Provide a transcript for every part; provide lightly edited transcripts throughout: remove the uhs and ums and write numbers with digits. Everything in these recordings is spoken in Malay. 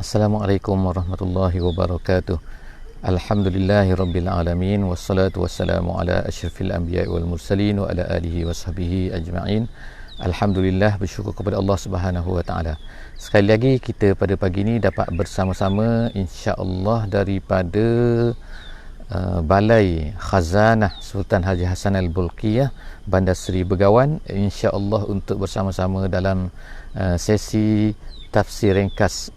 Assalamualaikum warahmatullahi wabarakatuh. Alhamdulillahi rabbil alamin, wassalatu wassalamu ala asyrafil anbiya'i wal mursalin wa ala alihi wa sahbihi ajma'in. Alhamdulillah, bersyukur kepada Allah Subhanahu wa taala. Sekali lagi kita pada pagi ini dapat bersama-sama insya-Allah daripada Balai Khazanah Sultan Haji Hassan Al-Bolkiah, Bandar Seri Begawan, insya-Allah untuk bersama-sama dalam sesi tafsir ringkas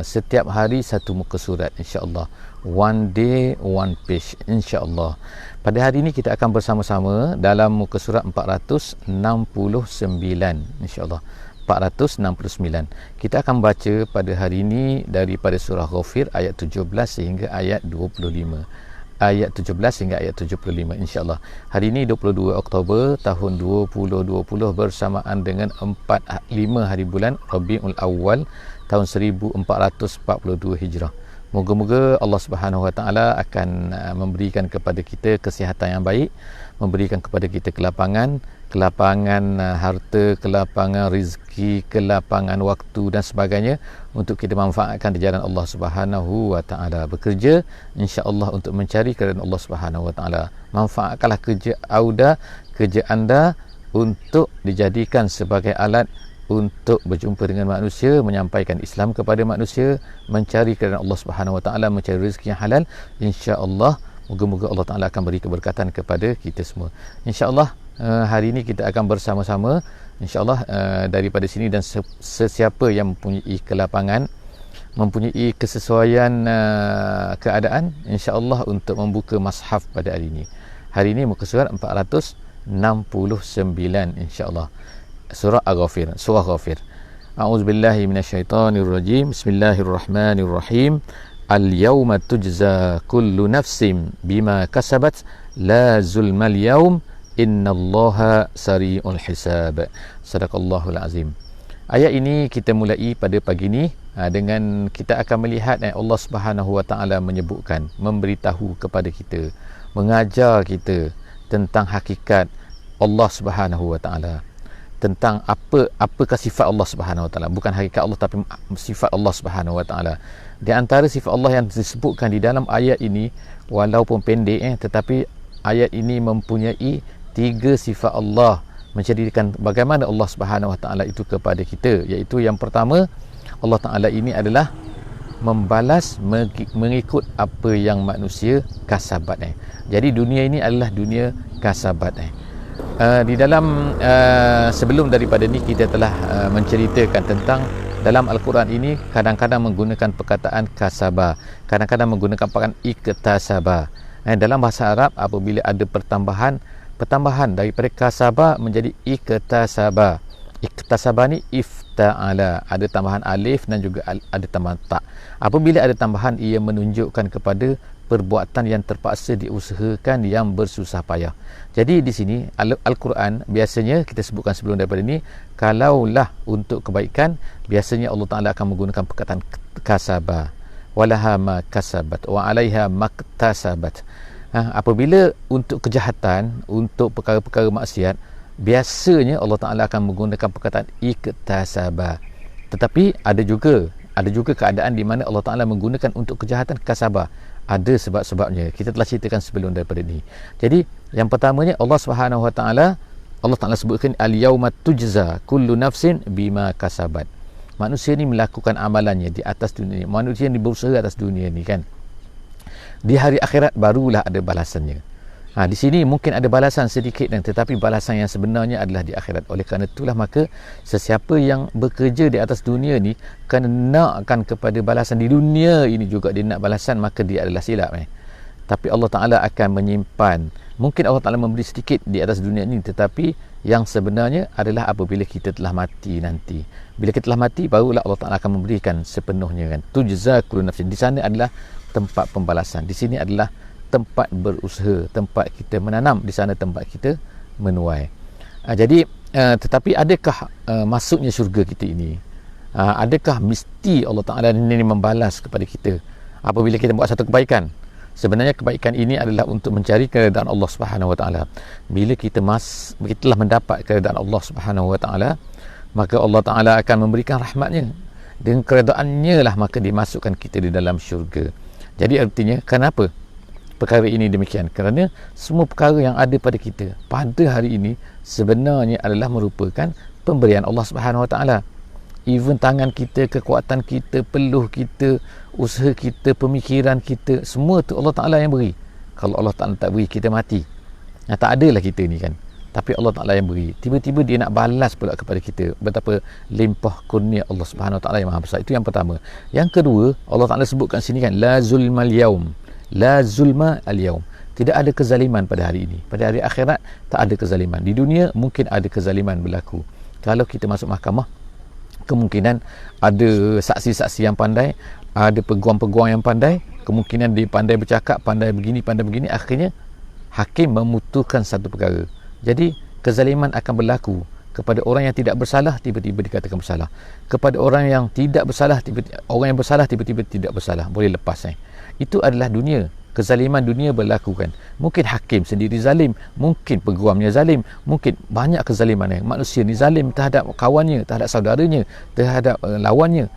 setiap hari satu muka surat, insya-Allah. One day one page, insya-Allah. Pada hari ini kita akan bersama-sama dalam muka surat 469, insya-Allah. 469. Kita akan baca pada hari ini daripada surah Ghafir ayat 17 sehingga ayat 25. Ayat 17 hingga ayat 75, insya-Allah. Hari ini 22 Oktober tahun 2020 bersamaan dengan 5 hari bulan Rabiul Awal tahun 1442 Hijrah. Moga-moga Allah Subhanahu Wa Taala akan memberikan kepada kita kesihatan yang baik, memberikan kepada kita kelapangan harta, kelapangan rezeki, kelapangan waktu dan sebagainya untuk kita manfaatkan di jalan Allah Subhanahu Wa Taala. Bekerja insya-Allah untuk mencari keridhaan Allah Subhanahu Wa Taala. Manfaatkanlah kerja anda untuk dijadikan sebagai alat untuk berjumpa dengan manusia, menyampaikan Islam kepada manusia, mencari keridhaan Allah Subhanahu Wa Taala, mencari rezeki yang halal. Insya-Allah moga-moga Allah Taala akan beri keberkatan kepada kita semua. Insya-Allah hari ini kita akan bersama-sama insya-Allah daripada sini, dan sesiapa yang mempunyai kelapangan, mempunyai kesesuaian keadaan, insya-Allah untuk membuka mushaf pada hari ini. Hari ini muka surat 469, insya-Allah. Surah Al-Ghafir, surah Ghafir. A'udzubillahi minasyaitonirrajim. Bismillahirrahmanirrahim. Al-yawma tujza kullu nafsin bima kasabat la zulmal yawm innallaha sari'ul hisab. Sadaqallahul azim. Ayat ini kita mulai pada pagi ini dengan kita akan melihat Allah Subhanahu Wa Taala menyebutkan, memberitahu kepada kita, mengajar kita tentang hakikat Allah Subhanahu Wa Taala, tentang apakah sifat Allah Subhanahu Wa Taala, bukan hakikat Allah tapi sifat Allah Subhanahu Wa Taala. Di antara sifat Allah yang disebutkan di dalam ayat ini, walaupun pendek tetapi ayat ini mempunyai 3 sifat Allah, menceritakan bagaimana Allah Subhanahu Wa Taala itu kepada kita, iaitu yang pertama, Allah Taala ini adalah membalas mengikut apa yang manusia kasabat. Jadi dunia ini adalah dunia kasabat. Di dalam sebelum daripada ni kita telah menceritakan tentang dalam Al-Quran ini kadang-kadang menggunakan perkataan kasabah, kadang-kadang menggunakan perkataan iktasabah. Dalam bahasa Arab apabila ada pertambahan daripada kasabah menjadi iktasabah. Iktasabah ni ifta'ala, ada tambahan alif dan juga ada tambahan ta. Apabila ada tambahan, ia menunjukkan kepada perbuatan yang terpaksa diusahakan, yang bersusah payah. Jadi di sini Al-Quran biasanya kita sebutkan sebelum daripada ini, kalaulah untuk kebaikan biasanya Allah Taala akan menggunakan perkataan kasabah, walaha ma kasabat wa 'alaiha maktasabat. Apabila untuk kejahatan, untuk perkara-perkara maksiat, biasanya Allah Taala akan menggunakan perkataan iktasabah. Tetapi ada juga keadaan di mana Allah Taala menggunakan untuk kejahatan kasabah. Ada sebab-sebabnya, kita telah ceritakan sebelum daripada ini. Jadi yang pertamanya Allah Taala sebutkan al-yauma tujza kullu nafsin bima kasabat. Manusia ni melakukan amalannya di atas dunia ni. Manusia ni berusaha atas dunia ni kan. Di hari akhirat barulah ada balasannya. Di sini mungkin ada balasan sedikit, tetapi balasan yang sebenarnya adalah di akhirat. Oleh kerana itulah maka sesiapa yang bekerja di atas dunia ni kerana nakkan kepada balasan di dunia ini juga, dia nak balasan, maka dia adalah silap. Tapi Allah Ta'ala akan menyimpan. Mungkin Allah Ta'ala memberi sedikit di atas dunia ini, tetapi yang sebenarnya adalah apabila kita telah mati nanti. Bila kita telah mati, barulah Allah Ta'ala akan memberikan sepenuhnya kan. Tujza kullu nafsin. Di sana adalah tempat pembalasan. Di sini adalah tempat berusaha, tempat kita menanam, di sana tempat kita menuai. Jadi tetapi adakah masuknya syurga kita ini? Adakah mesti Allah Ta'ala ini membalas kepada kita apabila kita buat satu kebaikan? Sebenarnya kebaikan ini adalah untuk mencari keridhaan Allah Subhanahu Wa Taala. Bila kita telah mendapat keridhaan Allah Subhanahu Wa Taala, maka Allah Ta'ala akan memberikan rahmatnya. Dengan keredaannya lah maka dimasukkan kita di dalam syurga. Jadi artinya kenapa perkara ini demikian? Kerana semua perkara yang ada pada kita pada hari ini sebenarnya adalah merupakan pemberian Allah Subhanahu Wa Taala. Even tangan kita, kekuatan kita, peluh kita, usaha kita, pemikiran kita, semua tu Allah Taala yang beri. Kalau Allah Taala tak beri, kita mati. Tak adalah kita ni kan. Tapi Allah Ta'ala yang beri. Tiba-tiba dia nak balas pula kepada kita betapa limpah kurnia Allah Subhanahu Wa Ta'ala yang maha besar. Itu yang pertama. Yang kedua, Allah Ta'ala sebutkan sini kan, la zulma al-yaum, la zulma al-yaum. Tidak ada kezaliman pada hari ini. Pada hari akhirat tak ada kezaliman. Di dunia mungkin ada kezaliman berlaku. Kalau kita masuk mahkamah, kemungkinan ada saksi-saksi yang pandai, ada peguam-peguam yang pandai, kemungkinan dia pandai bercakap, pandai begini, akhirnya hakim memutuskan satu perkara. Jadi kezaliman akan berlaku kepada orang yang tidak bersalah, tiba-tiba dikatakan bersalah. Kepada orang yang tidak bersalah, orang yang bersalah tiba-tiba tidak bersalah, boleh lepas. Itu adalah dunia. Kezaliman dunia berlaku kan. Mungkin hakim sendiri zalim, mungkin peguamnya zalim, mungkin banyak kezaliman. Manusia ni zalim terhadap kawannya, terhadap saudaranya, terhadap lawannya.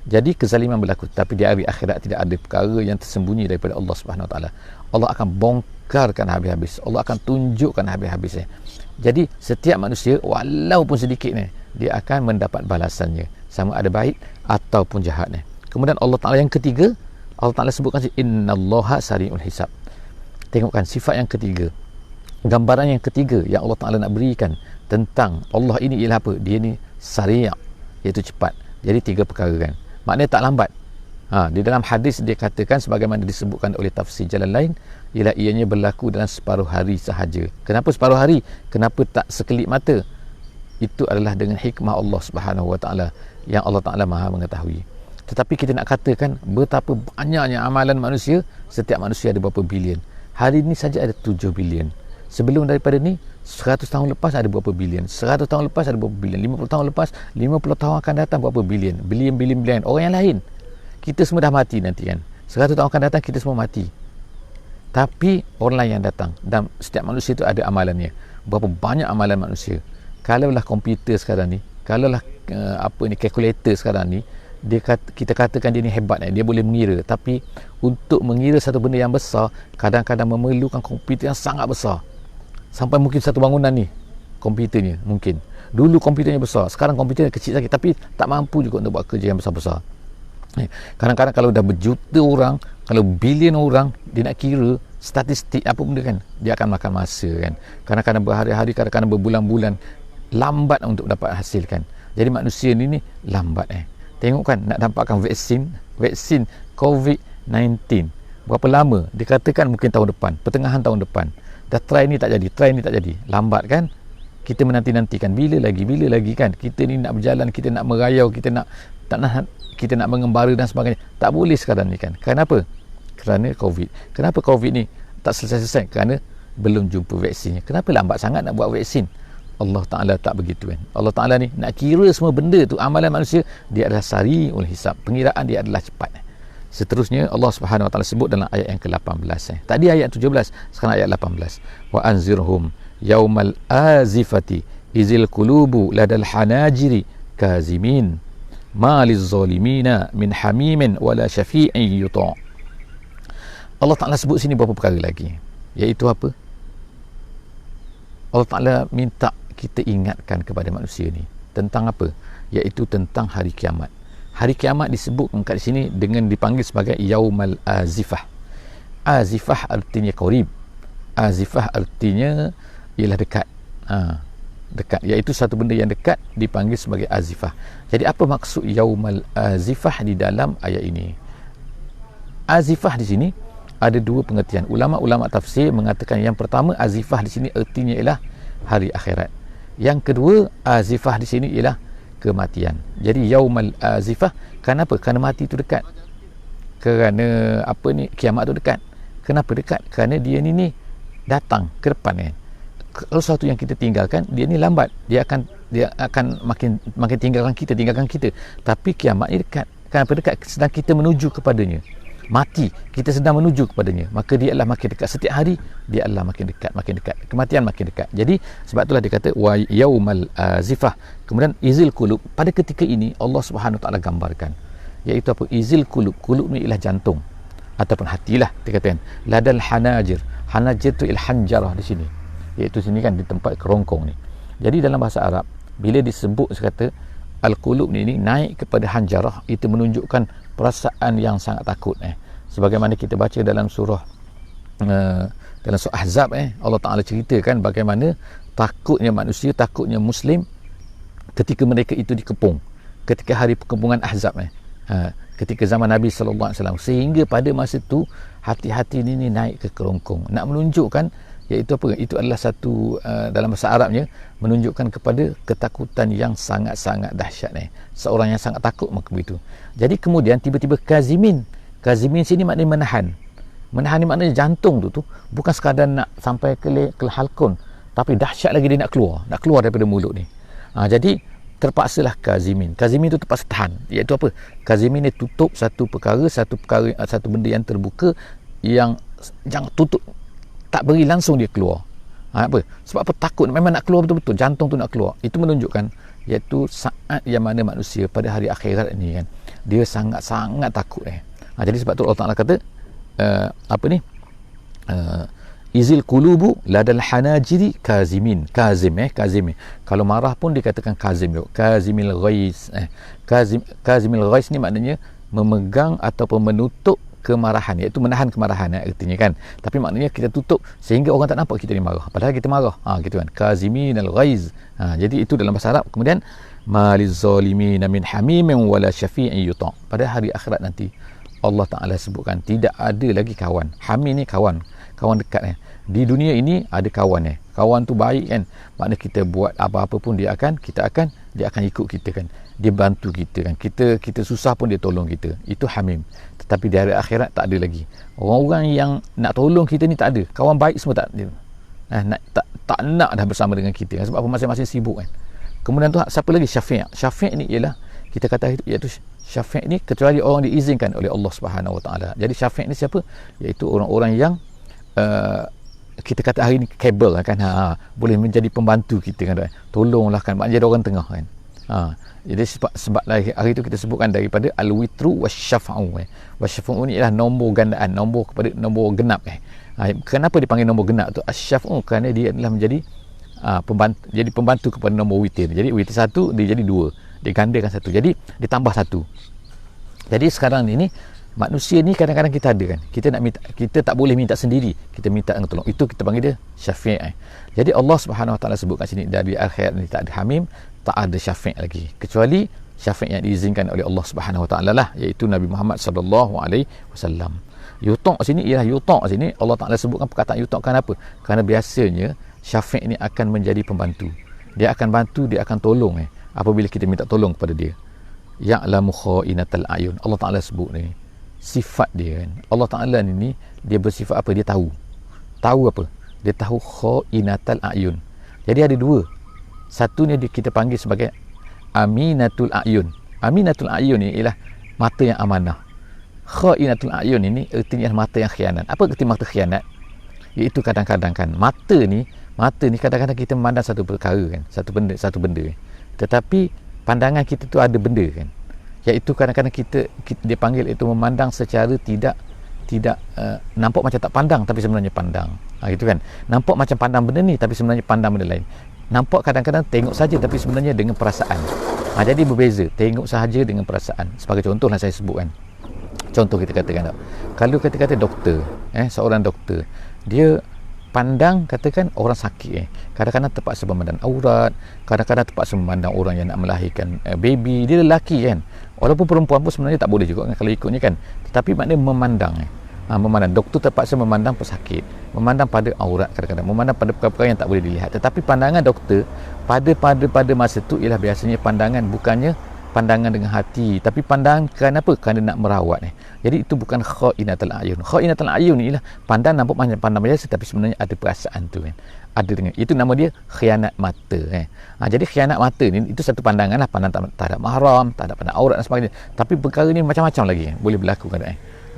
Jadi kezaliman berlaku. Tapi di hari akhirat tidak ada perkara yang tersembunyi daripada Allah Subhanahu Wa Taala. Allah akan bongkarkan habis-habis. Allah akan tunjukkan habis-habis. Jadi setiap manusia walaupun sedikit ni, dia akan mendapat balasannya, sama ada baik ataupun jahat ni. Kemudian Allah Taala yang ketiga, Allah Taala sebutkan innallaha sari'ul hisab. Tengokkan sifat yang ketiga, gambaran yang ketiga yang Allah Taala nak berikan tentang Allah ini ialah apa? Dia ni sari', iaitu cepat. Jadi tiga perkara kan. Maknanya tak lambat. Di dalam hadis dia katakan sebagaimana disebutkan oleh tafsir jalan lain, ialah ianya berlaku dalam separuh hari sahaja. Kenapa separuh hari? Kenapa tak sekelip mata? Itu adalah dengan hikmah Allah Subhanahu Wa Taala yang Allah Taala Maha mengetahui. Tetapi kita nak katakan betapa banyaknya amalan manusia. Setiap manusia ada berapa bilion. Hari ini saja ada 7 bilion. Sebelum daripada ni 100 tahun lepas ada berapa bilion, 100 tahun lepas ada berapa bilion, 50 tahun lepas, 50 tahun akan datang berapa bilion, bilion orang yang lain. Kita semua dah mati nanti kan. 100 tahun akan datang kita semua mati. Tapi orang lain yang datang, dan setiap manusia itu ada amalannya. Berapa banyak amalan manusia. Kalaulah komputer sekarang ni, kalaulah kalkulator sekarang ni, kita katakan dia ni hebat, dia boleh mengira. Tapi untuk mengira satu benda yang besar, kadang-kadang memerlukan komputer yang sangat besar. Sampai mungkin satu bangunan ni komputernya mungkin. Dulu komputernya besar, sekarang komputernya kecil lagi, tapi tak mampu juga untuk buat kerja yang besar-besar. Kadang-kadang kalau dah berjuta orang, kalau bilion orang, dia nak kira statistik apa benda kan, dia akan makan masa kan. Kadang-kadang berhari-hari, kadang-kadang berbulan-bulan, lambat untuk dapat hasil kan. Jadi manusia ni lambat. Tengok kan, nak dapatkan vaksin COVID-19 berapa lama? Dikatakan mungkin tahun depan, pertengahan tahun depan. Dah try ni tak jadi, lambat kan. Kita menanti-nantikan bila lagi kan. Kita ni nak berjalan, kita nak merayau, kita nak mengembara dan sebagainya. Tak boleh sekarang ni kan. Kenapa? Kerana COVID. Kenapa COVID ni tak selesai-selesai? Kerana belum jumpa vaksinnya. Kenapa lambat sangat nak buat vaksin? Allah Ta'ala tak begitu kan. Allah Ta'ala ni nak kira semua benda tu, amalan manusia, dia adalah sari'ul hisab. Pengiraan dia adalah cepat. Seterusnya Allah Subhanahu Wa Taala sebut dalam ayat yang ke-18. Tadi ayat 17, sekarang ayat 18. Wa anzirhum yaumal azifati izil qulubu ladal hanajiri kazimin ma lizzalimina min hamimin wala syafi'in yuta'. Allah Ta'ala sebut sini beberapa perkara lagi, iaitu apa? Allah Ta'ala minta kita ingatkan kepada manusia ni tentang apa? Iaitu tentang hari kiamat. Hari kiamat disebutkan kat sini dengan dipanggil sebagai yaumal azifah. Azifah artinya qarib. Azifah artinya ialah dekat. Dekat, iaitu satu benda yang dekat dipanggil sebagai azifah. Jadi apa maksud yaumal azifah di dalam ayat ini? Azifah di sini ada dua pengertian. Ulama-ulama tafsir mengatakan yang pertama, azifah di sini artinya ialah hari akhirat. Yang kedua, azifah di sini ialah kematian. Jadi yaumal azifah, kenapa? Kerana mati itu dekat. Kerana kiamat tu dekat. Kenapa dekat? Kerana dia ni datang ke depan kan. Kalau sesuatu yang kita tinggalkan, dia ni lambat. Dia akan makin tinggalkan kita. Tapi kiamat ni dekat. Kenapa dekat? Sedang kita menuju kepadanya. mati, kita sedang menuju kepadanya, maka dia adalah makin dekat. Setiap hari dia adalah makin dekat, kematian makin dekat. Jadi sebab itulah dia kata wa yaumal azifah. Kemudian izil qulub, pada ketika ini Allah Subhanahu taala gambarkan, iaitu apa? Izil qulub, qulub ni ialah jantung ataupun hatilah, dia kata kan, ladal hanajir, hanajir tu il hanjarah di sini, iaitu sini kan di tempat kerongkong ni. Jadi dalam bahasa Arab bila disebut sekata al-qulub ni naik kepada hanjarah, itu menunjukkan perasaan yang sangat takut. Sebagaimana kita baca dalam surah Ahzab, Allah Ta'ala ceritakan bagaimana takutnya manusia, takutnya Muslim ketika mereka itu dikepung, ketika hari perkempungan Ahzab, ketika zaman Nabi SAW, sehingga pada masa itu hati-hati ini naik ke kerongkong, nak menunjukkan iaitu apa? Itu adalah satu dalam bahasa Arabnya menunjukkan kepada ketakutan yang sangat-sangat dahsyat. Seorang yang sangat takut maka begitu. Jadi kemudian tiba-tiba kazimin sini maknanya menahan. Menahan ni maknanya jantung tu bukan sekadar nak sampai ke halkun, tapi dahsyat lagi dia nak keluar daripada mulut ni. Jadi terpaksalah kazimin tu terpaksa tahan. Iaitu apa? Kazimin ni tutup satu benda yang terbuka, yang jangan tutup, tak beri langsung dia keluar. Apa? Sebab apa? Takut, memang nak keluar betul-betul, jantung tu nak keluar. Itu menunjukkan iaitu saat yang mana manusia pada hari akhirat ni kan, dia sangat-sangat takut. Jadi sebab tu Allah Ta'ala kata izil qulubu ladal hanajiri kazim. Kalau marah pun dikatakan kazim, kazimil ghaiz. Kazimil ghaiz ni maknanya memegang ataupun menutup kemarahan, iaitu menahan kemarahan, artinya kan. Tapi maknanya kita tutup sehingga orang tak nampak kita ni marah, padahal kita marah, gitu kan, kaziminal ghaiz. Jadi itu dalam bahasa Arab. Kemudian maliz zalimin min hamimin wala syafi'in yuta. Pada hari akhirat nanti Allah Ta'ala sebutkan tidak ada lagi kawan. Hamim ni kawan dekat. Di dunia ini ada kawan. Kawan tu baik kan, maknanya kita buat apa-apa pun dia akan ikut kita kan, dia bantu kita kan, kita susah pun dia tolong kita. Itu hamim. Tetapi di hari akhirat tak ada lagi orang-orang yang nak tolong kita ni, tak ada. Kawan baik semua tak ada. Tak nak dah bersama dengan kita, sebab apa? Masing-masing sibuk kan. Kemudian tu siapa lagi? Syafi' ni ialah kita kata iaitu syafi' ni kecuali orang diizinkan oleh Allah Subhanahu Wa Taala. Jadi syafi' ni siapa? Iaitu orang-orang yang kita kata hari ni kabel kan, boleh menjadi pembantu kita kan, tolonglah kan, maknanya ada orang tengah kan. Jadi sebab hari itu kita sebutkan daripada al-witru wasyafa'u. Wasyafa'u ni ialah nombor gandaan, nombor kepada nombor genap. Kenapa dipanggil nombor genap tu? Asyafa'u kerana dia adalah menjadi pembantu kepada nombor witir. Jadi witir satu dia jadi dua, dia gandakan satu, jadi ditambah satu. Jadi sekarang ini manusia ni kadang-kadang kita ada kan, kita tak boleh minta sendiri, kita minta dengan tolong. Itu kita panggil dia syafi'. Jadi Allah Subhanahu Wa Taala sebutkan sini dari akhirat ni tak ada hamim, tak ada syafi' lagi, kecuali syafi' yang diizinkan oleh Allah Subhanahu Wa Taala lah, iaitu Nabi Muhammad sallallahu alaihi wasallam. Yuta' sini ialah yuta' sini Allah Taala sebutkan perkataan yuta' kenapa? Kerana biasanya syafi' ni akan menjadi pembantu. Dia akan bantu, dia akan tolong apabila kita minta tolong kepada dia. Ya'lamu kha'inatal a'yun. Allah Taala sebut ni sifat dia kan. Allah Ta'ala ni dia bersifat apa? Dia tahu apa? Dia tahu kha'inatal a'yun. Jadi ada dua. Satu ni kita panggil sebagai aminatul a'yun. Aminatul a'yun ni ialah mata yang amanah. Kha'inatul a'yun ini artinya mata yang khianat. Apa arti mata khianat? Iaitu kadang-kadang kan mata ni kadang-kadang kita memandang satu perkara kan, satu benda tetapi pandangan kita tu ada benda kan, iaitu kadang-kadang kita dia panggil itu memandang secara tidak nampak macam tak pandang tapi sebenarnya pandang. Gitu kan, nampak macam pandang benda ni tapi sebenarnya pandang benda lain. Nampak kadang-kadang tengok saja tapi sebenarnya dengan perasaan. Jadi berbeza tengok sahaja dengan perasaan. Sebagai contoh lah saya sebutkan, contoh kita katakan kalau kita kata doktor, seorang doktor dia pandang katakan orang sakit, kadang-kadang terpaksa memandang aurat, kadang-kadang terpaksa memandang orang yang nak melahirkan baby, dia lelaki kan, walaupun perempuan pun sebenarnya tak boleh juga kan, kalau ikutnya kan, tetapi maknanya memandang memandang. Doktor terpaksa memandang pesakit, memandang pada aurat, kadang-kadang memandang pada perkara-perkara yang tak boleh dilihat. Tetapi pandangan doktor pada masa tu ialah biasanya pandangan bukannya pandangan dengan hati, tapi pandangan kerana apa? Kerana nak merawat. Jadi itu bukan kha'inatul a'yun. Kha'inatul a'yun ialah pandang nampak macam pandang biasa tapi sebenarnya ada perasaan tu kan. Ada dengan itu, nama dia khianat mata jadi khianat mata ni itu satu pandangan lah, pandang tak ada mahram, tak ada pandang aurat dan sebagainya. Tapi perkara ni macam-macam lagi boleh berlaku kan.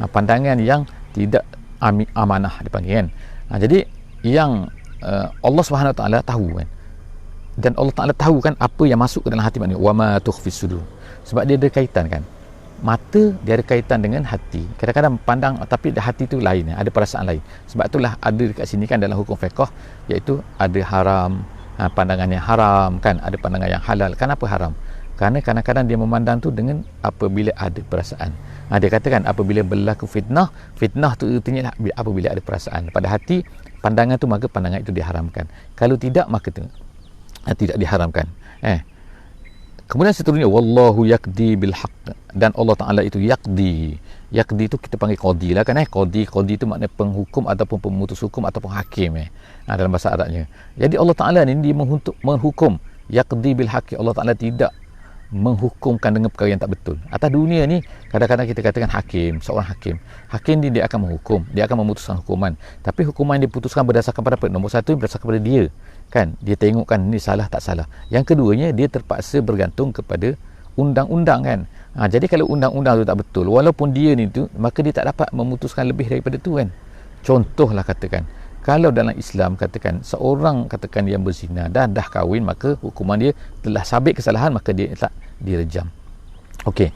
pandangan yang tidak amanah dipanggil kan. Jadi yang Allah Subhanahu Wa Taala tahu kan, dan Allah Taala tahu kan apa yang masuk ke dalam hati manusia. Wa ma tukhfis sudur, sebab dia ada kaitan kan. Mata dia ada kaitan dengan hati. Kadang-kadang pandang tapi hati tu lain, ada perasaan lain. Sebab itulah ada dekat sini kan dalam hukum fiqh, iaitu ada haram, pandangan yang haram kan, ada pandangan yang halal. Kenapa haram? Kerana kadang-kadang dia memandang tu dengan apabila ada perasaan. Dia katakan apabila berlaku fitnah tu artinya apabila ada perasaan pada hati, pandangan tu, maka pandangan itu diharamkan. Kalau tidak, maka tidak diharamkan. Kemudian seterusnya, wallahu yaqdi bil haqq, dan Allah Taala itu yaqdi itu kita panggil qadi lah kan. Qadi itu maknanya penghukum ataupun pemutus hukum ataupun hakim dalam bahasa Arabnya. Jadi Allah Taala ni dia menghukum, yaqdi bil haqq. Allah Taala tidak menghukumkan dengan perkara yang tak betul. Atas dunia ni kadang-kadang kita katakan seorang hakim ni dia akan menghukum, dia akan memutuskan hukuman, tapi hukuman yang diputuskan berdasarkan pada apa? Nombor satu, berdasarkan pada dia kan, dia tengokkan ni salah tak salah. Yang keduanya, dia terpaksa bergantung kepada undang-undang kan. Jadi kalau undang-undang tu tak betul, walaupun dia ni tu, maka dia tak dapat memutuskan lebih daripada tu kan. Contohlah katakan, kalau dalam Islam katakan seorang katakan yang berzina dan dah kahwin, maka hukuman dia telah sabit kesalahan, maka dia tak direjam. Okey.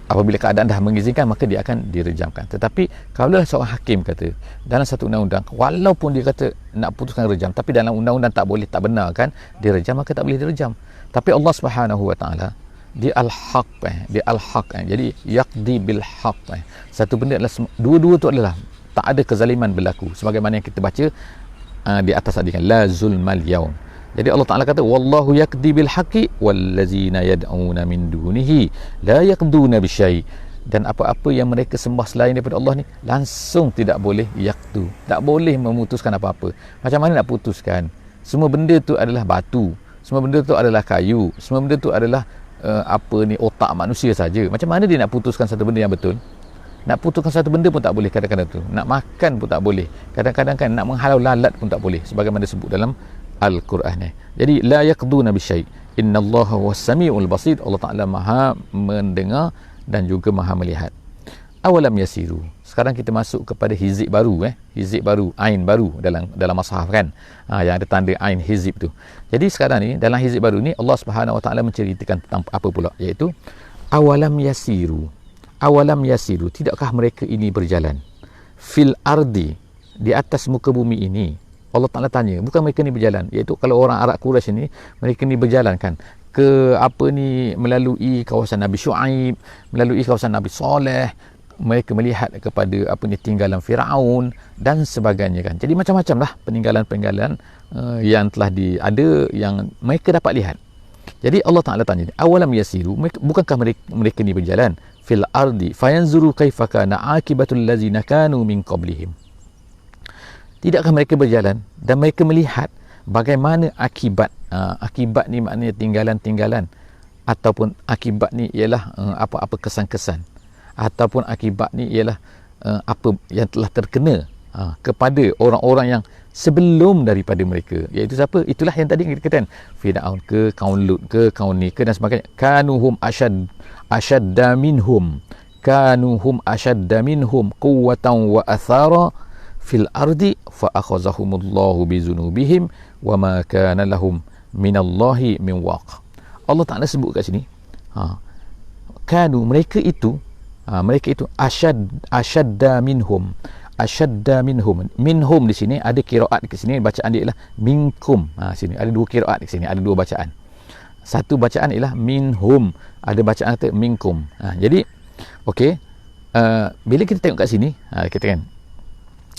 Apabila keadaan dah mengizinkan, maka dia akan direjamkan. Tetapi kalau seorang hakim kata dalam satu undang-undang, walaupun dia kata nak putuskan rejam, tapi dalam undang-undang tak boleh, tak benar kan direjam, maka tak boleh direjam. Tapi Allah Subhanahu Wa Taala dia al-haq, dia al-haq. Jadi yaqdi bil haq. Satu benda adalah, dua-dua tu adalah tak ada kezaliman berlaku, sebagaimana yang kita baca di atas tadi kan, la zulmal yaum. Jadi Allah Ta'ala kata, wallahu yaqdi bil haqqi wallazina yad'una min dunihi la yaqduna bisyai, dan apa-apa yang mereka sembah selain daripada Allah ni langsung tidak boleh yaqdu, tak boleh memutuskan apa-apa. Macam mana nak putuskan? Semua benda tu adalah batu, semua benda tu adalah kayu, semua benda tu adalah otak manusia saja. Macam mana dia nak putuskan satu benda yang betul? Nak putuskan satu benda pun tak boleh kadang-kadang tu. Nak makan pun tak boleh. Kadang-kadang kan nak menghalau lalat pun tak boleh, sebagaimana disebut dalam Al-Quran ni. Jadi la yaqduna bisyai, innallaha was-sami'ul basir. Allah Taala Maha mendengar dan juga Maha melihat. Awalam yasiru. Sekarang kita masuk kepada hizib baru, hizib baru, ain baru dalam mushaf kan. Yang ada tanda ain hizib tu. Jadi sekarang ni dalam hizib baru ni Allah Subhanahu Wa Taala menceritakan tentang apa pula, iaitu awalam yasiru. Awalam yasiru, tidakkah mereka ini berjalan fil ardi, di atas muka bumi ini? Allah Ta'ala tanya, bukan mereka ni berjalan, iaitu kalau orang Arab Quraisy ni, mereka ni berjalan kan ke melalui kawasan Nabi Syuaib, melalui kawasan Nabi Saleh, mereka melihat kepada tinggalan Firaun dan sebagainya kan. Jadi macam-macam lah peninggalan-peninggalan yang telah ada yang mereka dapat lihat. Jadi Allah Ta'ala tanya, awalam yasiru, bukankah mereka ni berjalan fil ardi fayanzuru kaifa kana akibatul ladzina kanu min qablihim? Tidakkah mereka berjalan dan mereka melihat bagaimana akibat ni maknanya tinggalan-tinggalan, ataupun akibat ni ialah apa-apa kesan-kesan, ataupun akibat ni ialah apa yang telah terkena kepada orang-orang yang sebelum daripada mereka, iaitu siapa? Itulah yang tadi kita katakan, Firaun ke, kaum Lut ke, kaum ni ke dan sebagainya. Kanuhum ashadda minhum quwwatan wa athara fil ardi fa akhazahumullahu bizunubihim wa ma kana lahum minallahi min waq. Allah Taala sebut kat sini, kanu, mereka itu ashadda minhum. Minhum di sini ada qiraat di sini, bacaan dia ialah minkum. Sini ada dua qiraat di sini, ada dua bacaan. Satu bacaan ialah minhum, ada bacaan kata minkum. Jadi okey, bila kita tengok kat sini, kita kan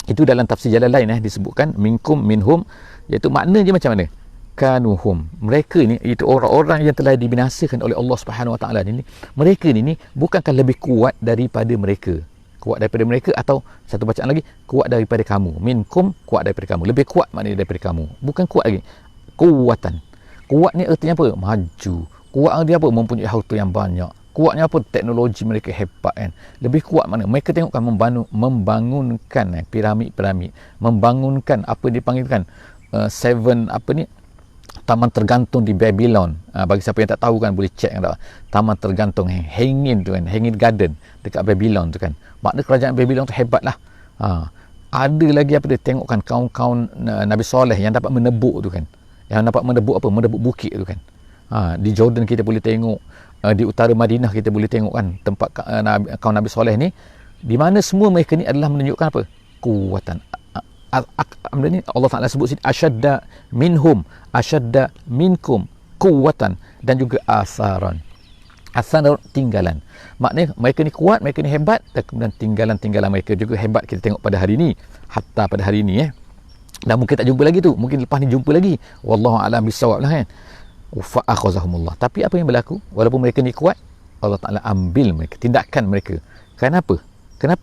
itu dalam tafsir jalan lain disebutkan minkum minhum, iaitu maknanya macam mana? Kanuhum, mereka ni itu orang-orang yang telah dibinasakan oleh Allah Subhanahu Wa Taala ni, mereka ni bukankah lebih kuat daripada mereka? Kuat daripada mereka, atau satu bacaan lagi, kuat daripada kamu. Minkum, kuat daripada kamu, lebih kuat maknanya daripada kamu, bukan kuat lagi, kuwatan. Kuat ni artinya apa? Maju. Kuat dia apa? Mempunyai harta yang banyak. Kuatnya apa? Teknologi mereka hebat kan. Lebih kuat mana? Mereka tengokkan membangunkan piramid-piramid, membangunkan apa dipanggilkan seven taman tergantung di Babylon. Bagi siapa yang tak tahu kan, boleh check kan, taman tergantung hanging tu kan, hanging garden dekat Babylon tu kan. Makna kerajaan Babylon tu hebat lah. Ada lagi apa dia tengokkan, kaum-kaum Nabi Soleh yang dapat menebuk tu kan, yang dapat menebuk apa, menebuk bukit tu kan. Di Jordan kita boleh tengok, di utara Madinah kita boleh tengok kan, tempat kaum Nabi Soleh ni, di mana semua mereka ni adalah menunjukkan apa, kuatan. Allah Ta'ala sebut sini asyadda minhum, asyadda minkum, kuwatan, dan juga asaran. Asaran, tinggalan. Maknanya mereka ni kuat, mereka ni hebat, dan kemudian tinggalan-tinggalan mereka juga hebat. Kita tengok pada hari ni, hatta pada hari ni dan mungkin tak jumpa lagi tu, mungkin lepas ni jumpa lagi, wallahu a'lam bisawab lah kan. Fa akhazahumullah. Tapi apa yang berlaku, walaupun mereka ni kuat, Allah Ta'ala ambil mereka, tindakan mereka. Kenapa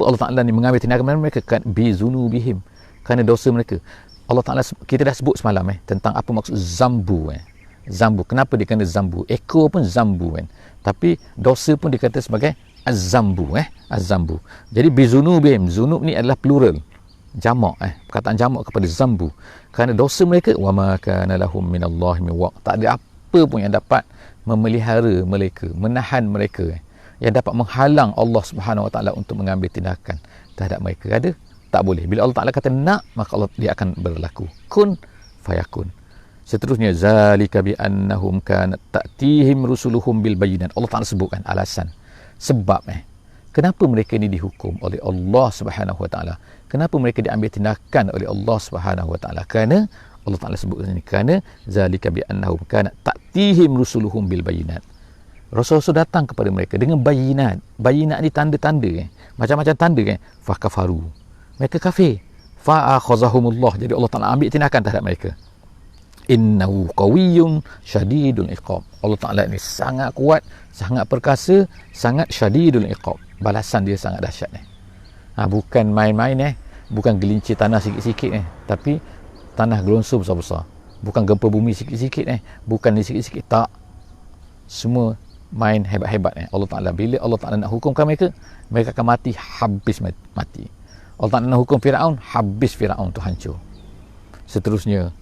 Allah Ta'ala ni mengambil tindakan mereka? Kan bizunubihim, kerana dosa mereka. Allah Ta'ala, kita dah sebut semalam tentang apa maksud zambu. Zambu, kenapa dia kena zambu? Ekor pun zambu kan, tapi dosa pun dikata sebagai az-zambu. Az-zambu. Jadi bizunubihim, zunub ni adalah plural, jamak, perkataan jamak kepada zambu, kerana dosa mereka. Wa ma kana lahum minallahi min waq, tak ada apa pun yang dapat memelihara mereka, menahan mereka, yang dapat menghalang Allah Subhanahu Wa Taala untuk mengambil tindakan terhadap mereka. Ada? Tak boleh. Bila Allah Ta'ala kata nak, maka Allah, dia akan berlaku. Kun fayakun. Seterusnya, zalika bi annahum kanat ta'tihim rusuluhum bil bayyinat. Allah Ta'ala sebutkan alasan, sebab kenapa mereka ni dihukum oleh Allah Subhanahu Wa Taala, kenapa mereka diambil tindakan oleh Allah Subhanahu Wa Taala. Kerana Allah Ta'ala sebutkan ini, kerana zalika bi annahum kanat ta'tihim rusuluhum bil bayyinat. Rasul-rasul datang kepada mereka dengan bayinat. Bayinat ni tanda-tanda, macam-macam tanda fakafaru, mereka kafir. Fa'akhazahumullah, jadi Allah Ta'ala ambil tindakan terhadap mereka. Innahu qawiyyun syadidul iqab. Allah Ta'ala ni sangat kuat, sangat perkasa, sangat syadidul iqab. Balasan dia sangat dahsyat bukan main-main bukan gelincir tanah sikit-sikit tapi tanah gelonsor besar-besar. Bukan gempa bumi sikit-sikit bukan ni sikit-sikit, tak. Semua main hebat-hebat Allah Ta'ala. Bila Allah Ta'ala nak hukumkan mereka, mereka akan mati, habis mati. Allah Ta'ala nak hukum Fir'aun, habis Fir'aun tu hancur. Seterusnya,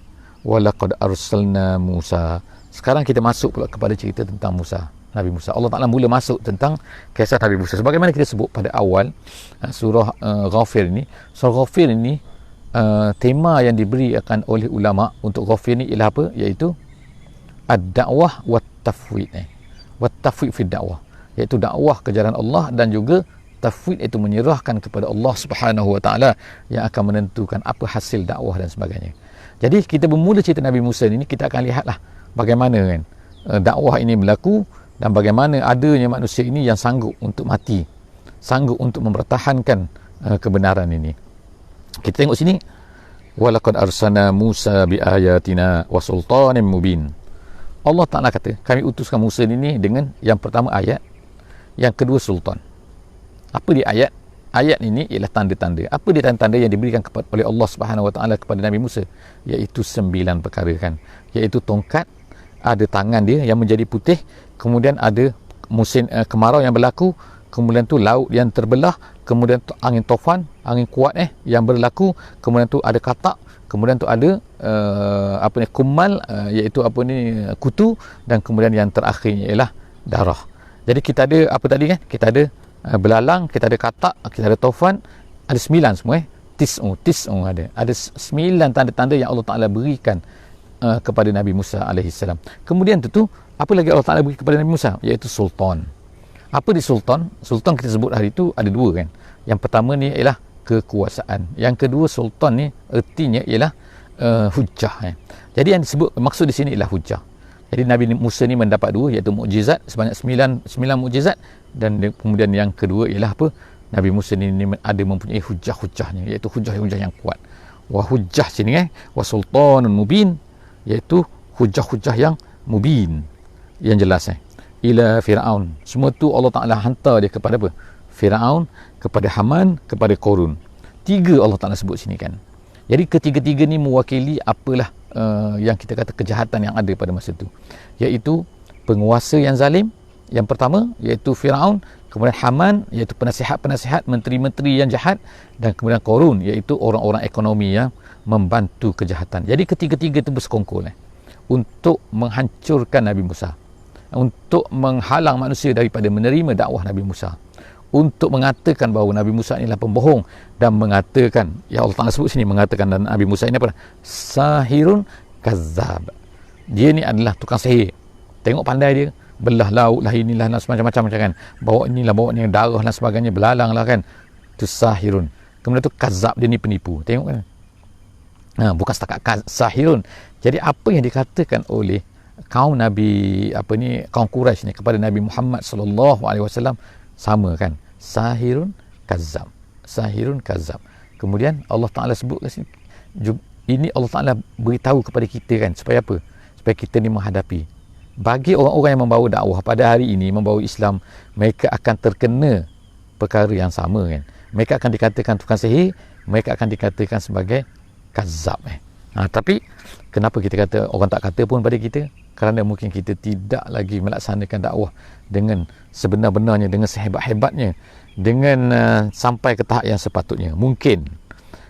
walaqad arsalna Musa. Sekarang kita masuk pula kepada cerita tentang Musa, Nabi Musa. Allah Ta'ala mula masuk tentang kisah Nabi Musa. Sebagaimana kita sebut pada awal surah Ghafir ini. Surah Ghafir ini tema yang diberikan oleh ulama untuk Ghafir ini ialah apa? Iaitu ad-da'wah wa tafwid. Wa tafwid fi dakwah, iaitu dakwah ke jalan Allah, dan juga tafwid, iaitu menyerahkan kepada Allah Subhanahu Wa Taala yang akan menentukan apa hasil dakwah dan sebagainya. Jadi kita bermula cerita Nabi Musa ini, kita akan lihatlah bagaimana kan dakwah ini berlaku, dan bagaimana adanya manusia ini yang sanggup untuk mati, sanggup untuk mempertahankan kebenaran ini. Kita tengok sini, walaqad arsalna Musa biayatina wa sultanin mubin. Allah Ta'ala kata, kami utuskan Musa ini dengan, yang pertama ayat, yang kedua sultan. Apa dia ayat? Ayat ini ialah tanda-tanda. Apa dia tanda-tanda yang diberikan oleh Allah Subhanahu Wa Taala kepada Nabi Musa? Iaitu 9 perkara kan. Iaitu tongkat, ada tangan dia yang menjadi putih, kemudian ada musim kemarau yang berlaku, kemudian tu laut yang terbelah, kemudian tu angin tofan, angin kuat yang berlaku, kemudian tu ada katak, kemudian tu ada kumal, iaitu kutu, dan kemudian yang terakhirnya ialah darah. Jadi kita ada apa tadi kan? Kita ada belalang, kita ada katak, kita ada tofan, ada 9 semua tis'u ada 9 tanda-tanda yang Allah Ta'ala berikan kepada Nabi Musa alaihissalam. Kemudian tu apa lagi Allah Ta'ala beri kepada Nabi Musa? Iaitu sultan. Apa di sultan? Sultan kita sebut hari itu ada 2 kan. Yang pertama ni ialah kekuasaan, yang kedua sultan ni ertinya ialah hujjah. Jadi yang disebut, maksud di sini ialah hujjah. Jadi Nabi Musa ni mendapat 2, iaitu mukjizat sebanyak 9 mukjizat, dan kemudian yang kedua ialah apa? Nabi Musa ni ada mempunyai hujjah-hujjahnya, iaitu hujjah-hujjah yang kuat. Wa hujjah sini wa sultanun mubin, iaitu hujjah-hujjah yang mubin, yang jelas ila Fir'aun. Semua tu Allah Ta'ala hantar dia kepada apa? Fir'aun, kepada Haman, kepada Korun. 3 Allah Ta'ala sebut sini kan. Jadi ketiga-tiga ni mewakili apalah yang kita kata kejahatan yang ada pada masa itu, iaitu penguasa yang zalim yang pertama, iaitu Fir'aun, kemudian Haman, iaitu penasihat-penasihat, menteri-menteri yang jahat, dan kemudian Korun, iaitu orang-orang ekonomi yang membantu kejahatan. Jadi ketiga-tiga itu bersekongkol untuk menghancurkan Nabi Musa, untuk menghalang manusia daripada menerima dakwah Nabi Musa, untuk mengatakan bahawa Nabi Musa inilah pembohong, dan mengatakan, ya Allah Ta'ala sebut sini, mengatakan dan Nabi Musa ini apa? Sahirun kazzab. Dia ni adalah tukang sihir. Tengok pandai dia, belah laut lah, inilah macam-macam kan, bawa inilah, bawa ni darah dan sebagainya, belalang lah kan. Itu sahirun. Kemudian tu kazzab, dia ni penipu. Tengok kan. Bukan setakat sahirun. Jadi apa yang dikatakan oleh kaum Nabi kaum Quraisy ni kepada Nabi Muhammad sallallahu alaihi wasallam sama kan, sahirun kazzab, sahirun kazzab. Kemudian Allah Taala sebut kat sini, ini Allah Taala beritahu kepada kita kan, supaya apa? Supaya kita ni menghadapi, bagi orang-orang yang membawa dakwah pada hari ini, membawa Islam, mereka akan terkena perkara yang sama kan. Mereka akan dikatakan tukang sihir, mereka akan dikatakan sebagai kazzab tapi kenapa kita kata orang tak kata pun pada kita? Kerana mungkin kita tidak lagi melaksanakan dakwah dengan sebenar-benarnya, dengan sehebat-hebatnya, dengan sampai ke tahap yang sepatutnya. Mungkin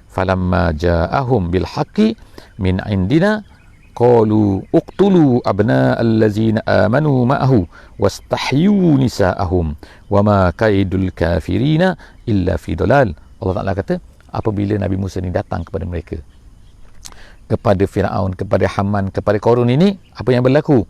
falamma ja'ahum bil haqqi min indina qalu uqtulu abna allazina amanu ma'ahu wastahyu nisa'ahum wama kaidul kafirina illa fi dalal. Allah Ta'ala kata, apabila Nabi Musa ni datang kepada mereka, kepada Firaun, kepada Haman, kepada Qarun ini, apa yang berlaku?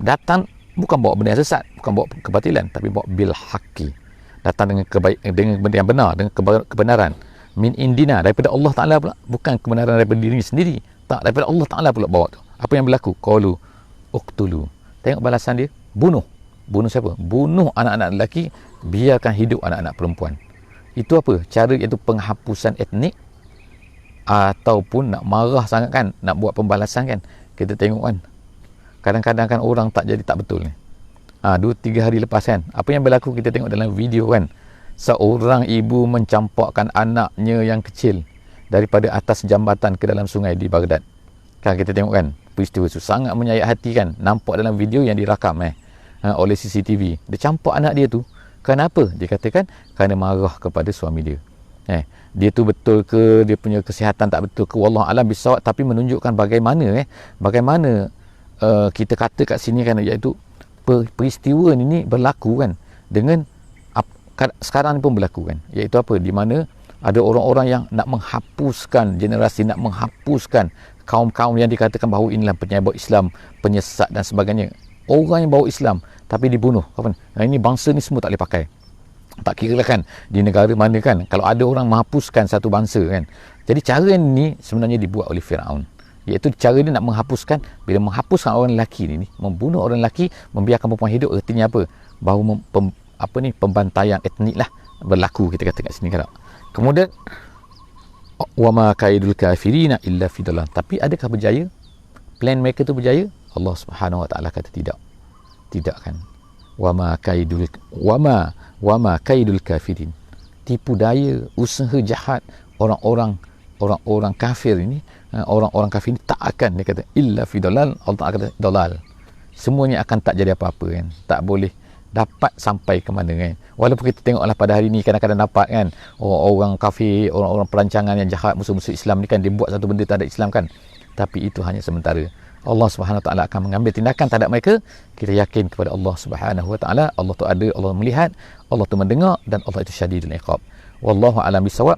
Datang bukan bawa benda yang sesat, bukan bawa kebatilan, tapi bawa bil haqqi, datang dengan dengan benda yang benar, dengan kebenaran, min indina, daripada Allah Ta'ala pula, bukan kebenaran daripada diri sendiri, tak, daripada Allah Ta'ala pula bawa tu. Apa yang berlaku? Qalu uqtulu. Tengok balasan dia, bunuh. Bunuh siapa? Bunuh anak-anak lelaki, biarkan hidup anak-anak perempuan. Itu apa? Cara iaitu penghapusan etnik, ataupun nak marah sangat kan, nak buat pembalasan kan. Kita tengok kan, kadang-kadang kan orang tak jadi tak betul ni. 2-3 hari lepas kan, apa yang berlaku kita tengok dalam video kan, seorang ibu mencampakkan anaknya yang kecil daripada atas jambatan ke dalam sungai di Baghdad kan. Kita tengok kan peristiwa itu, sangat menyayat hati kan, nampak dalam video yang dirakam oleh CCTV. Dia campak anak dia tu, kenapa? Dia katakan kerana marah kepada suami dia. Dia tu betul ke, dia punya kesihatan tak betul ke, wallahu alam bisawab, tapi menunjukkan bagaimana bagaimana kita kata kat sini kan, iaitu peristiwa ini berlaku kan, dengan sekarang ni pun berlaku kan, iaitu apa? Di mana ada orang-orang yang nak menghapuskan generasi, nak menghapuskan kaum-kaum yang dikatakan bahawa inilah penyebab Islam, penyesat dan sebagainya. Orang yang bawa Islam tapi dibunuh. Ini bangsa ni semua tak boleh pakai. Tak kira lah kan di negara mana kan, kalau ada orang menghapuskan satu bangsa kan. Jadi cara ni sebenarnya dibuat oleh Firaun, iaitu cara dia nak menghapuskan. Bila menghapuskan orang lelaki ni, membunuh orang lelaki, membiarkan perempuan hidup, artinya apa? Bahawa pembantaian etnik lah berlaku, kita kata kat sini kan. Kemudian wama kaidul kafirina illa fi dalal. Tapi adakah berjaya? Plan mereka tu berjaya? Allah Subhanahu wa taala kata tidak. Tidak kan. Wama kaidul kafirin. Tipu daya, usaha jahat orang-orang kafir ini, orang-orang kafir ini tak akan, dia kata illa fi dalal. Allah Taala kata dalal. Semuanya akan tak jadi apa-apa kan. Tak boleh dapat sampai ke mana kan. Walaupun kita tengoklah pada hari ni kadang-kadang dapat kan, orang-orang kafir, orang-orang perancangan yang jahat, musuh-musuh Islam ni kan, dia buat satu benda terhadap Islam kan, tapi itu hanya sementara. Allah Subhanahu Wa Taala akan mengambil tindakan terhadap mereka. Kita yakin kepada Allah Subhanahu Wa Taala. Allah tu ada, Allah melihat, Allah tu mendengar, dan Allah itu syadidul iqab. Wallahu a'lam bisawab.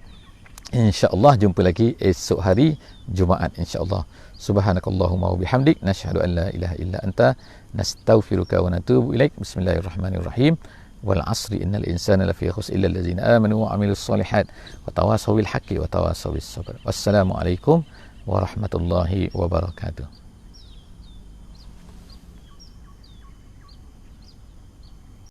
InsyaAllah jumpa lagi esok hari Jumaat insyaAllah. Subhanakallahumma wa bihamdik, nashhadu an la ilaha illa anta, nastaghfiruka wa natubu ilaik. Bismillahirrahmanirrahim. Wal asri innal insana lafi khusr illa allazina amanu wa amilus solihat wa tawasaw bil haqqi wa tawasaw bis sabr. Wassalamualaikum warahmatullahi wabarakatuh.